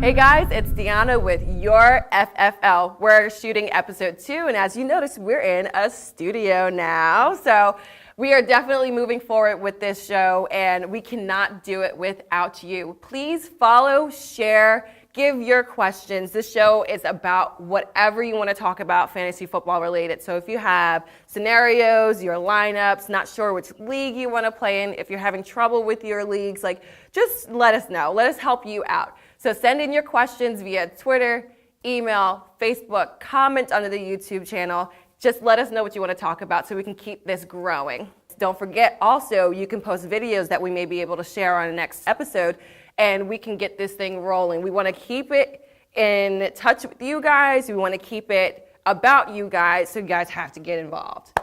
Hey guys, it's Deanna with Your FFL. We're shooting episode 2, and as you notice, we're in a studio now. So we are definitely moving forward with this show, and we cannot do it without you. Please follow, share, give your questions. This show is about whatever you want to talk about fantasy football related. So if you have scenarios, your lineups, not sure which league you want to play in, if you're having trouble with your leagues, just let us know. Let us help you out. So send in your questions via Twitter, email, Facebook, comment under the YouTube channel. Just let us know what you want to talk about so we can keep this growing. Don't forget also, you can post videos that we may be able to share on the next episode, and we can get this thing rolling. We want to keep it in touch with you guys. We want to keep it about you guys, so you guys have to get involved.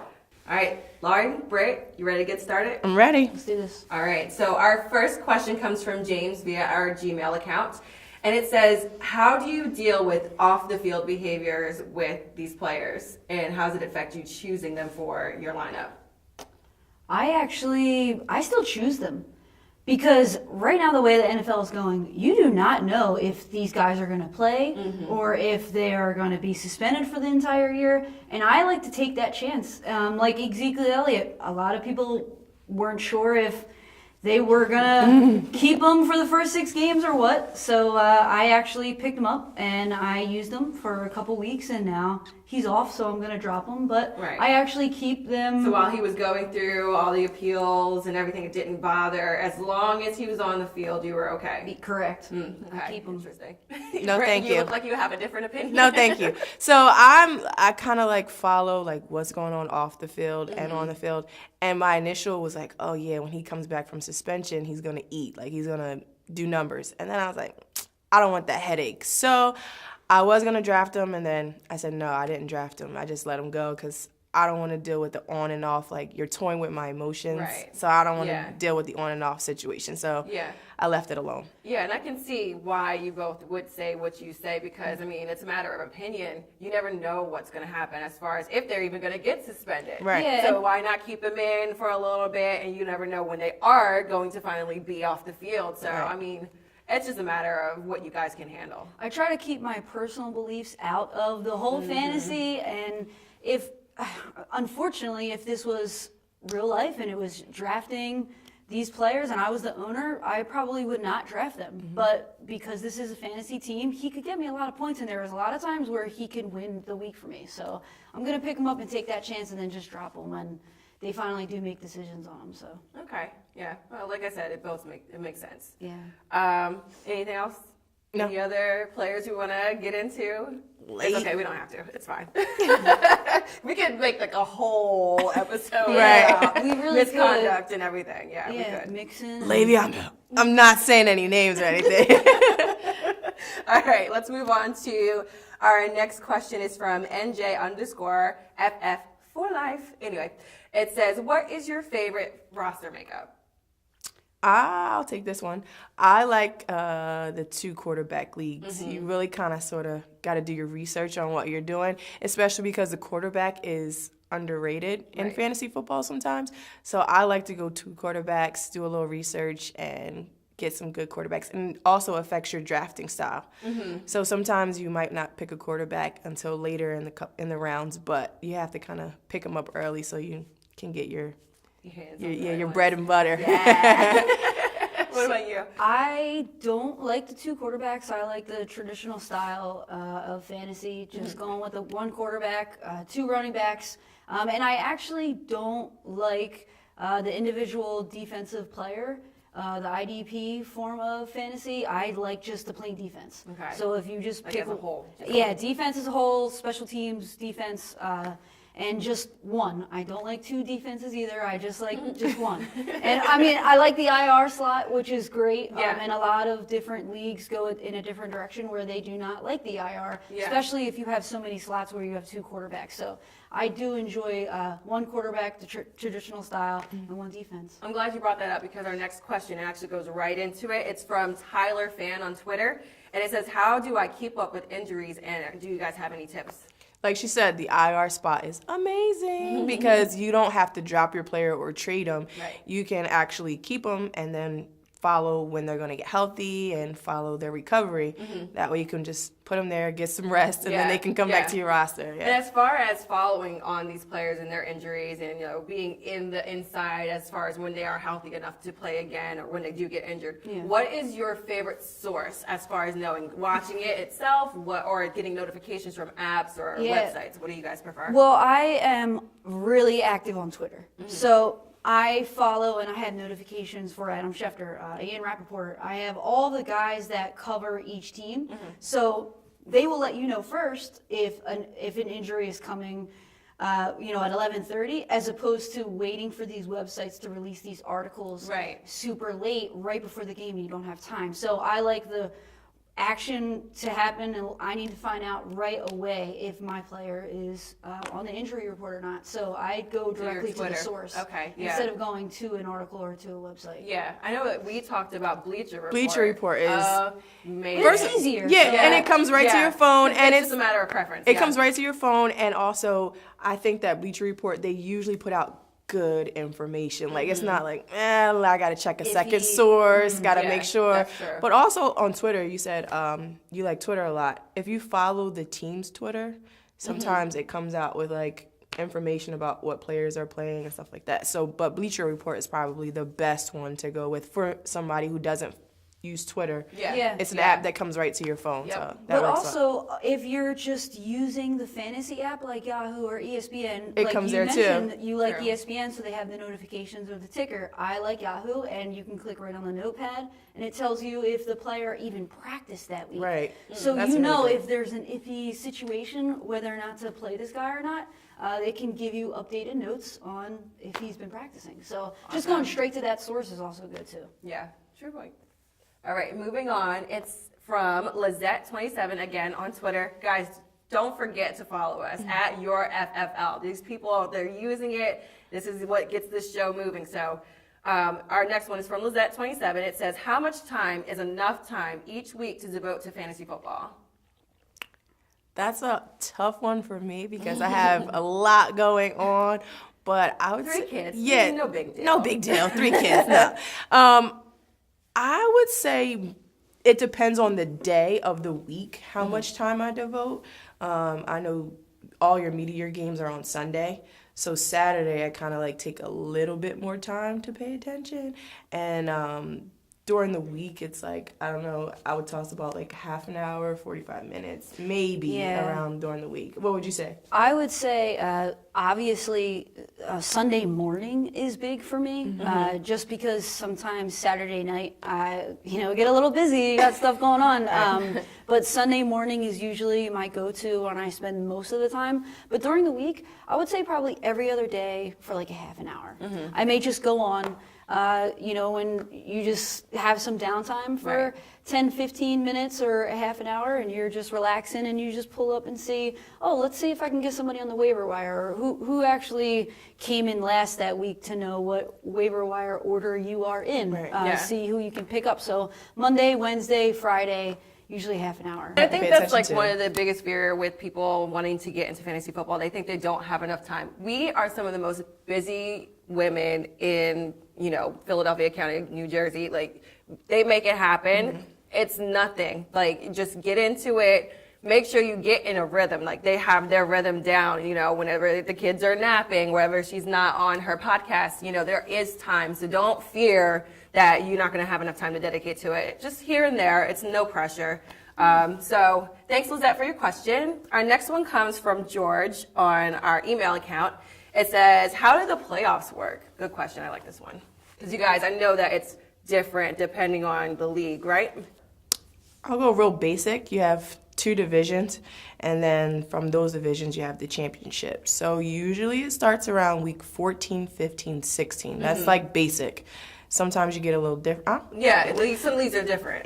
All right, Lauren, Britt, you ready to get started? I'm ready. Let's do this. All right, so our first question comes from James via our Gmail account. And it says, how do you deal with off-the-field behaviors with these players? And how does it affect you choosing them for your lineup? I still choose them. Because right now, the way the NFL is going, you do not know if these guys are going to play or if they are going to be suspended for the entire year. And I like to take that chance. Like Ezekiel Elliott, a lot of people weren't sure if they were going to keep him for the first 6 games or what. So I actually picked him up and I used him for a couple weeks, and now he's off, so I'm going to drop him. But right. I actually keep them. So while he was going through all the appeals and everything, it didn't bother. As long as he was on the field, you were okay. Correct. Okay. I keep him. Interesting. No, thank you. You look like you have a different opinion. No, thank you. So I kind of follow what's going on off the field and on the field. And my initial was oh yeah, when he comes back from suspension, he's going to eat. He's going to do numbers. And then I was like, I don't want that headache. So I was going to draft him, and then I said, no, I didn't draft him. I just let him go because I don't want to deal with the on and off. You're toying with my emotions. Right. So I don't want to deal with the on and off situation. So I left it alone. Yeah, and I can see why you both would say what you say because, it's a matter of opinion. You never know what's going to happen as far as if they're even going to get suspended. Right. Yeah. So why not keep them in for a little bit, and you never know when they are going to finally be off the field. So, right. It's just a matter of what you guys can handle. I try to keep my personal beliefs out of the whole fantasy, and unfortunately, if this was real life and it was drafting these players and I was the owner, I probably would not draft them. But because this is a fantasy team, he could get me a lot of points, and there was a lot of times where he could win the week for me. So I'm going to pick him up and take that chance and then just drop him when they finally do make decisions on him. So Okay, yeah. Well, like I said, it makes sense. yeah. Anything else? No. Any other players we want to get into? It's okay, we don't have to. It's fine. We could make a whole episode about we really misconduct and everything. Yeah, we could. Mixon. Lady, I'm not saying any names or anything. All right, let's move on to our next question. Is from NJ_FF for life. Anyway, it says, what is your favorite roster makeup? I'll take this one. I like the 2 quarterback leagues. You really kind of sort of got to do your research on what you're doing, especially because the quarterback is underrated in fantasy football sometimes. So I like to go 2 quarterbacks, do a little research, and get some good quarterbacks. And it also affects your drafting style. So sometimes you might not pick a quarterback until later in the rounds, but you have to kind of pick them up early so you can get your bread and butter. Yeah. What about you? I don't like the 2 quarterbacks. I like the traditional style of fantasy, just going with the 1 quarterback, 2 running backs. And I actually don't like the individual defensive player, the IDP form of fantasy. I like just the plain defense. Okay. So if you just pick as a whole. Yeah, defense as a whole, special teams, defense, and just 1. I don't like 2 defenses either. I just like just 1. And I like the IR slot, which is great. And a lot of different leagues go in a different direction where they do not like the IR, especially if you have so many slots where you have 2 quarterbacks. So I do enjoy 1 quarterback, the traditional style, and 1 defense. I'm glad you brought that up because our next question actually goes right into it. It's from Tyler Fan on Twitter, and it says, how do I keep up with injuries, and do you guys have any tips? Like she said, the IR spot is amazing because you don't have to drop your player or trade them. Right. You can actually keep them and then follow when they're going to get healthy and follow their recovery. That way you can just put them there, get some rest, and then they can come back to your roster. And as far as following on these players and their injuries and, being in the inside as far as when they are healthy enough to play again or when they do get injured, what is your favorite source as far as knowing, watching it itself or getting notifications from apps or websites? What do you guys prefer? Well, I am really active on Twitter. So I follow and I have notifications for Adam Schefter, Ian Rappaport. I have all the guys that cover each team. So they will let you know first if an injury is coming, at 11:30, as opposed to waiting for these websites to release these articles super late, right before the game, and you don't have time. So I like the action to happen, and I need to find out right away if my player is on the injury report or not. So I go directly to the source instead of going to an article or to a website. Yeah, I know that we talked about Bleacher Report. Bleacher Report is amazing. It's easier. And it comes right to your phone, and it's just a matter of preference. It comes right to your phone, and also I think that Bleacher Report, they usually put out good information. Like, it's not like, I got to check a second source, got to make sure. But also on Twitter, you said you like Twitter a lot. If you follow the team's Twitter, sometimes it comes out with, like, information about what players are playing and stuff like that. So, but Bleacher Report is probably the best one to go with for somebody who doesn't use Twitter. It's an app that comes right to your phone. So that but works also, if you're just using the fantasy app like Yahoo or ESPN, it like comes you there mentioned, too. You like ESPN, so they have the notifications of the ticker. I like Yahoo, and you can click right on the notepad, and it tells you if the player even practiced that week. Right. So That's you know really if there's an iffy situation, whether or not to play this guy or not. They can give you updated notes on if he's been practicing. So just going straight to that source is also good too. Yeah, true point. All right, moving on. It's from Lizette27 again on Twitter. Guys, don't forget to follow us at YFFL. These people, they're using it. This is what gets this show moving. So our next one is from Lizette27. It says, how much time is enough time each week to devote to fantasy football? That's a tough one for me because I have a lot going on. But I would say 3 kids. Yeah, no big deal. No big deal. 3 kids. No. I would say it depends on the day of the week how much time I devote. I know all your meteor games are on Sunday. So Saturday I kind of like take a little bit more time to pay attention. And during the week, it's like, I don't know, I would toss about like half an hour, 45 minutes, maybe around during the week. What would you say? I would say, obviously, Sunday morning is big for me, just because sometimes Saturday night, I get a little busy, you got stuff going on. But Sunday morning is usually my go-to when I spend most of the time. But during the week, I would say probably every other day for like a half an hour. I may just go on. When you just have some downtime for 10, 15 minutes or a half an hour and you're just relaxing and you just pull up and see, let's see if I can get somebody on the waiver wire or who actually came in last that week to know what waiver wire order you are in. See who you can pick up. So Monday, Wednesday, Friday, usually half an hour. I think that's like one of the biggest fear with people wanting to get into fantasy football. They think they don't have enough time. We are some of the most busy women in Philadelphia County, New Jersey. Like, they make it happen. It's nothing. Like, just get into it. Make sure you get in a rhythm. Like, they have their rhythm down, whenever the kids are napping, wherever she's not on her podcast, there is time. So don't fear that you're not going to have enough time to dedicate to it. Just here and there. It's no pressure. So thanks, Lizette, for your question. Our next one comes from George on our email account. It says, how do the playoffs work? Good question. I like this one. Because you guys, I know that it's different depending on the league, right? I'll go real basic. You have 2 divisions, and then from those divisions, you have the championship. So usually it starts around week 14, 15, 16. That's like basic. Sometimes you get a little different. Some leagues are different.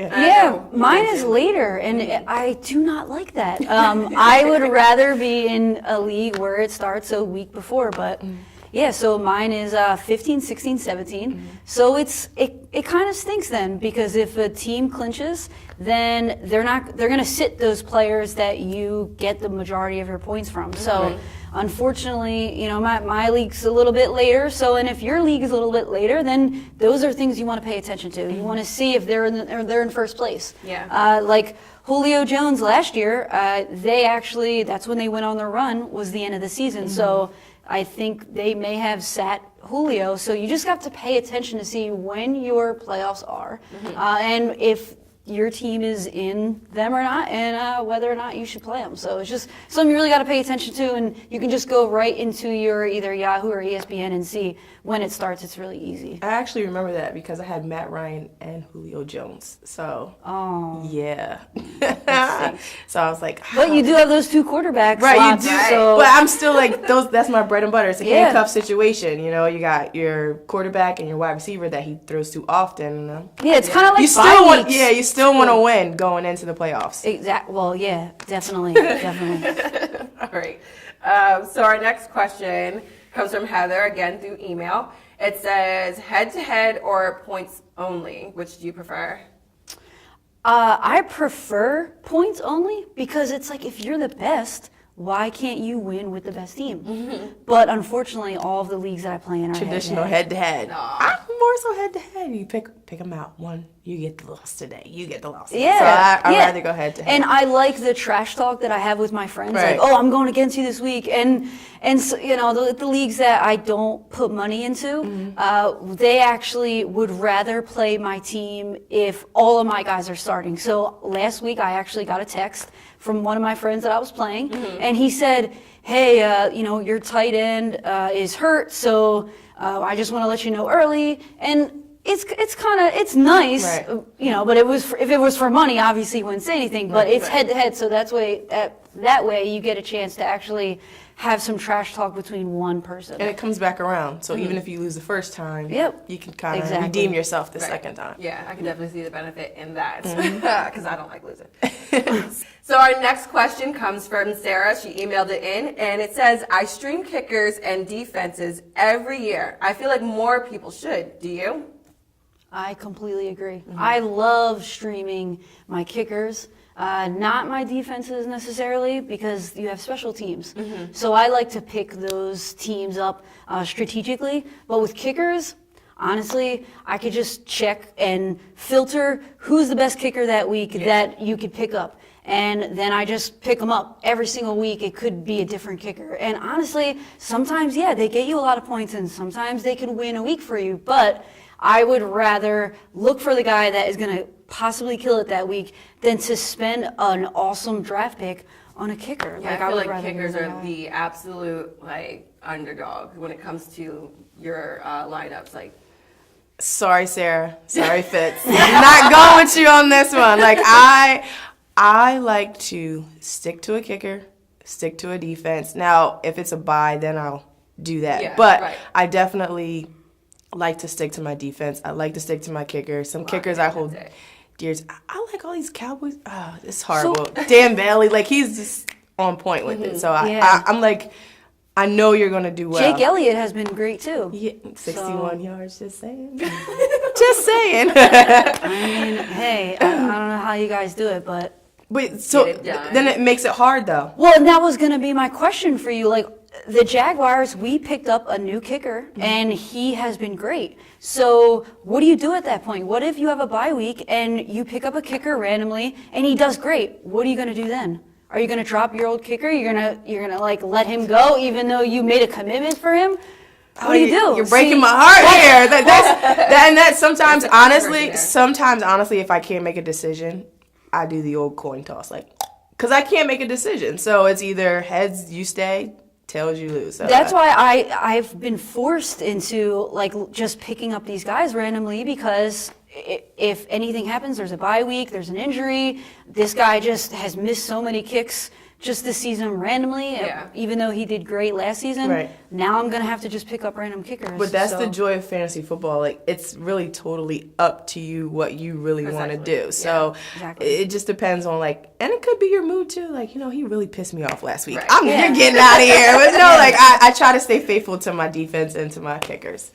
Mine is later, and I do not like that. I would rather be in a league where it starts a week before, but so mine is 15, 16, 17. So it kind of stinks then, because if a team clinches, then they're going to sit those players that you get the majority of your points from. So unfortunately, my league's a little bit later. So, and if your league is a little bit later, then those are things you want to pay attention to. You want to see if they're in first place. Yeah. Like Julio Jones last year, that's when they went on their run, was the end of the season. So I think they may have sat Julio. So you just have to pay attention to see when your playoffs are, and if your team is in them or not, and whether or not you should play them. So it's just something you really got to pay attention to, and you can just go right into your either Yahoo or ESPN and see when it starts. It's really easy. I actually remember that because I had Matt Ryan and Julio Jones. So, yeah. So I was like, but you do have those two quarterbacks. Right, you do. Right. So. But I'm still like, that's my bread and butter. It's a handcuff situation. You got your quarterback and your wide receiver that he throws to often. Yeah, it's kind of like you still want to win going into the playoffs. Exactly. Well, yeah, definitely. Definitely. All right. So our next question comes from Heather, again through email. It says, head-to-head or points only? Which do you prefer? I prefer points only because it's like if you're the best, why can't you win with the best team? But unfortunately, all of the leagues that I play in are traditional head-to-head. I'm more so head-to-head. You pick them out. One, you get the loss today. You get the loss today. Yeah. So I'd rather go head-to-head. And I like the trash talk that I have with my friends. Right. Like, I'm going against you this week. And so, the leagues that I don't put money into, they actually would rather play my team if all of my guys are starting. So last week, I actually got a text from one of my friends that I was playing, and he said, hey, your tight end is hurt, so I just want to let you know early. And it's nice, right. But if it was for money, obviously you wouldn't say anything, but it's head to head, so that way you get a chance to actually have some trash talk between one person. And it comes back around. So even if you lose the first time, you can kind of redeem yourself the second time. Yeah, I can definitely see the benefit in that because I don't like losing. So our next question comes from Sarah. She emailed it in, and it says, I stream kickers and defenses every year. I feel like more people should. Do you? I completely agree. I love streaming my kickers. Not my defenses necessarily, because you have special teams. So I like to pick those teams up strategically. But with kickers, honestly, I could just check and filter who's the best kicker that week that you could pick up. And then I just pick them up every single week. It could be a different kicker. And honestly, sometimes, they get you a lot of points, and sometimes they could win a week for you. But I would rather look for the guy that is going to possibly kill it that week than to spend an awesome draft pick on a kicker. Yeah, I feel like kickers are the absolute underdog when it comes to your lineups. Sorry, Sarah. Sorry, Fitz. I'm not going with you on this one. I like to stick to a kicker, stick to a defense. Now, if it's a bye, then I'll do that. Yeah, but I definitely like to stick to my defense. I like to stick to my kicker. Some kickers I hold dear. I like all these Cowboys. Oh, it's horrible. Dan Bailey, he's just on point with it. So I'm like, I know you're going to do well. Jake Elliott has been great too. Yeah, 61 yards, just saying. Just saying. I mean, hey, I don't know how you guys do it, but so then it makes it hard though. Well, and that was going to be my question for you. The Jaguars, we picked up a new kicker, and he has been great. So what do you do at that point? What if you have a bye week and you pick up a kicker randomly and he does great? What are you going to do then? Are you going to drop your old kicker? You're gonna let him go even though you made a commitment for him? What do you do? You're breaking my heart here. That's sometimes honestly, if I can't make a decision, I do the old coin toss, because I can't make a decision. So it's either heads, you stay, tails, you lose. So that's why I've been forced into just picking up these guys randomly, because if anything happens, there's a bye week, there's an injury, this guy just has missed so many kicks just this season randomly, even though he did great last season. Right. Now I'm going to have to just pick up random kickers. But that's the joy of fantasy football. It's really totally up to you what you really want to do. So it just depends on and it could be your mood too. He really pissed me off last week. You're getting out of here. But no, I try to stay faithful to my defense and to my kickers.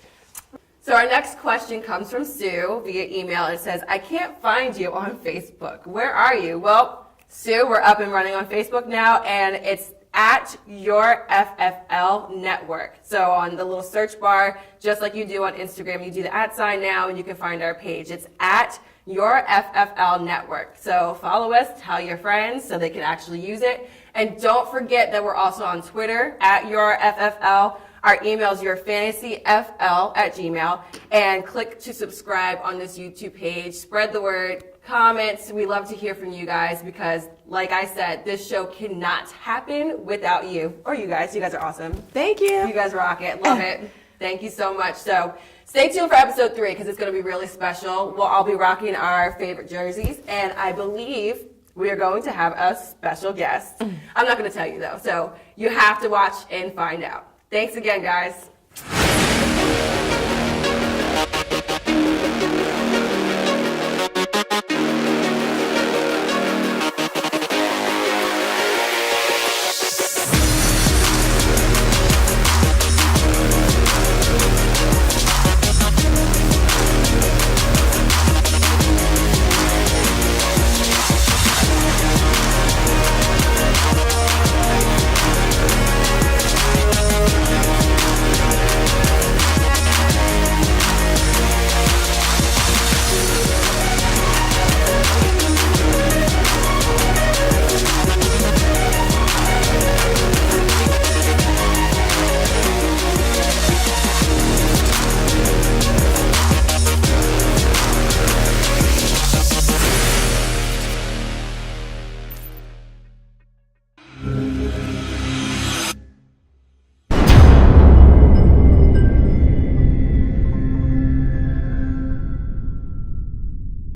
So our next question comes from Sue via email. It says, I can't find you on Facebook. Where are you? Well, Sue, we're up and running on Facebook now, and it's at your FFL network. So on the little search bar, just like you do on Instagram, you do the @ now and you can find our page. It's at your FFL network. So follow us, tell your friends so they can actually use it. And don't forget that we're also on Twitter at your FFL. Our email is yourfantasyfl@gmail. And click to subscribe on this YouTube page. Spread the word. Comments. We love to hear from you guys because, like I said, this show cannot happen without you or you guys. You guys are awesome. Thank you. You guys rock it. Love it. Thank you so much. So stay tuned for episode 3 because it's going to be really special. We'll all be rocking our favorite jerseys, and I believe we are going to have a special guest. I'm not going to tell you though, so you have to watch and find out. Thanks again, guys.